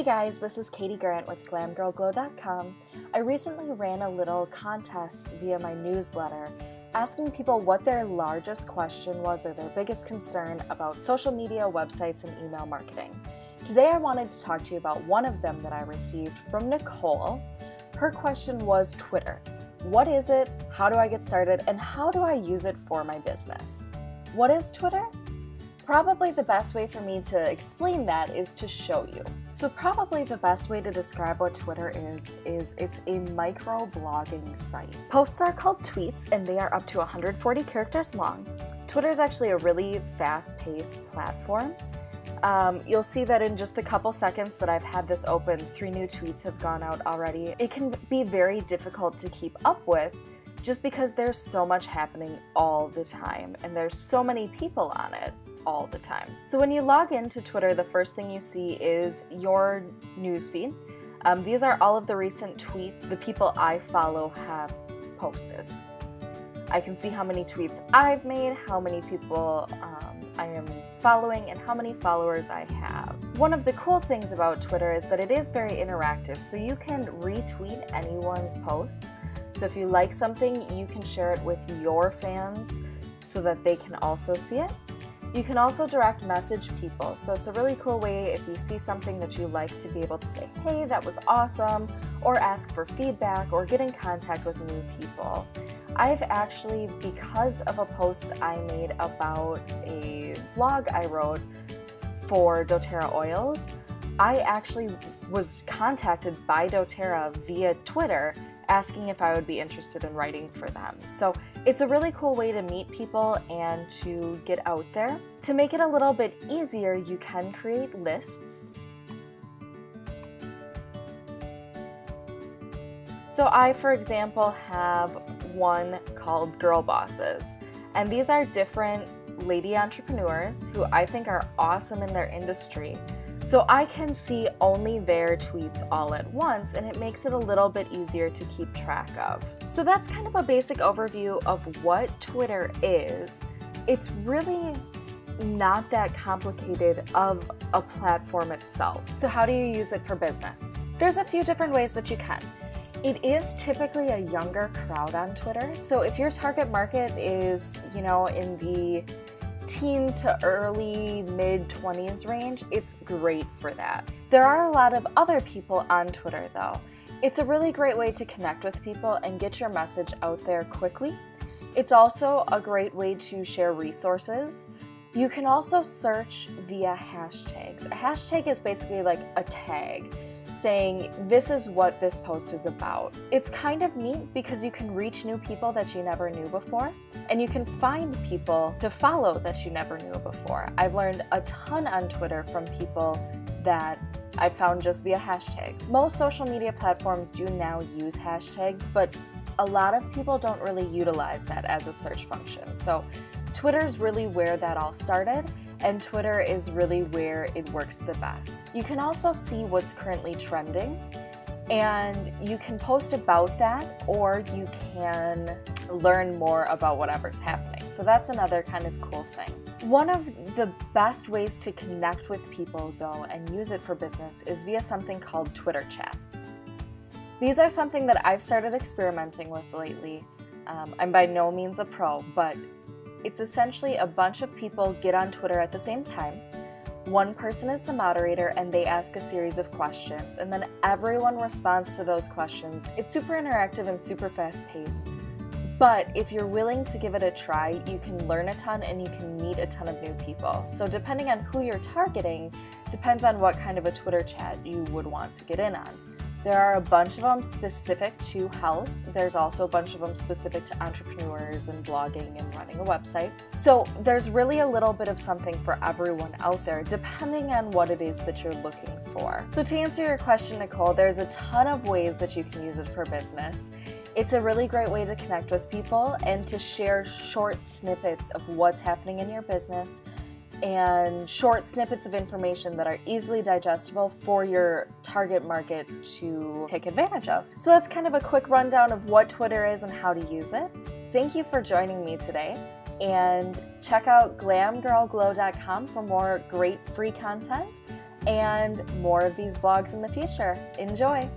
guys, this is Katie Grant with GlamGirlGlow.com. I recently ran a little contest via my newsletter asking people what their largest question was or their biggest concern about social media, websites, and email marketing. Today I wanted to talk to you about one of them that I received from Nicole. Her question was Twitter. What is it? How do I get started? And how do I use it for my business? What is Twitter? Probably the best way for me to explain that is to show you. So probably the best way to describe what Twitter is it's a micro-blogging site. Posts are called tweets and they are up to 140 characters long. Twitter is actually a really fast-paced platform. You'll see that in just the couple seconds that I've had this open, 3 new tweets have gone out already. It can be very difficult to keep up with just because there's so much happening all the time and there's so many people on it all the time. So when you log into Twitter, the first thing you see is your newsfeed. These are all of the recent tweets the people I follow have posted. I can see how many tweets I've made, how many people I am following, and how many followers I have. One of the cool things about Twitter is that it is very interactive, so you can retweet anyone's posts. So if you like something, you can share it with your fans so that they can also see it. You can also direct message people, so it's a really cool way if you see something that you like to be able to say, hey, that was awesome, or ask for feedback, or get in contact with new people. I've actually, because of a post I made about a blog I wrote for doTERRA oils, I actually was contacted by doTERRA via Twitter asking if I would be interested in writing for them. So it's a really cool way to meet people and to get out there. To make it a little bit easier, you can create lists. So I, for example, have one called Girl Bosses, and these are different lady entrepreneurs who I think are awesome in their industry. So I can see only their tweets all at once, and it makes it a little bit easier to keep track of. So that's kind of a basic overview of what Twitter is. It's really not that complicated of a platform itself. So how do you use it for business? There's a few different ways that you can. It is typically a younger crowd on Twitter. So if your target market is, in the teen to early mid-20s range, it's great for that. There are a lot of other people on Twitter though. It's a really great way to connect with people and get your message out there quickly. It's also a great way to share resources. You can also search via hashtags. A hashtag is basically like a tag saying this is what this post is about. It's kind of neat because you can reach new people that you never knew before, and you can find people to follow that you never knew before. I've learned a ton on Twitter from people that I found just via hashtags. Most social media platforms do now use hashtags, but a lot of people don't really utilize that as a search function. So Twitter's really where that all started, and Twitter is really where it works the best. You can also see what's currently trending, and you can post about that, or you can learn more about whatever's happening. So that's another kind of cool thing. One of the best ways to connect with people though and use it for business is via something called Twitter chats. These are something that I've started experimenting with lately. I'm by no means a pro, but it's essentially a bunch of people get on Twitter at the same time. One person is the moderator and they ask a series of questions, and then everyone responds to those questions. It's super interactive and super fast-paced. But if you're willing to give it a try, you can learn a ton and you can meet a ton of new people. So depending on who you're targeting, depends on what kind of a Twitter chat you would want to get in on. There are a bunch of them specific to health. There's also a bunch of them specific to entrepreneurs and blogging and running a website. So there's really a little bit of something for everyone out there, depending on what it is that you're looking for. So to answer your question, Nicole, there's a ton of ways that you can use it for business. It's a really great way to connect with people and to share short snippets of what's happening in your business and short snippets of information that are easily digestible for your target market to take advantage of. So that's kind of a quick rundown of what Twitter is and how to use it. Thank you for joining me today, and check out GlamGirlGlow.com for more great free content. and more of these vlogs in the future. Enjoy!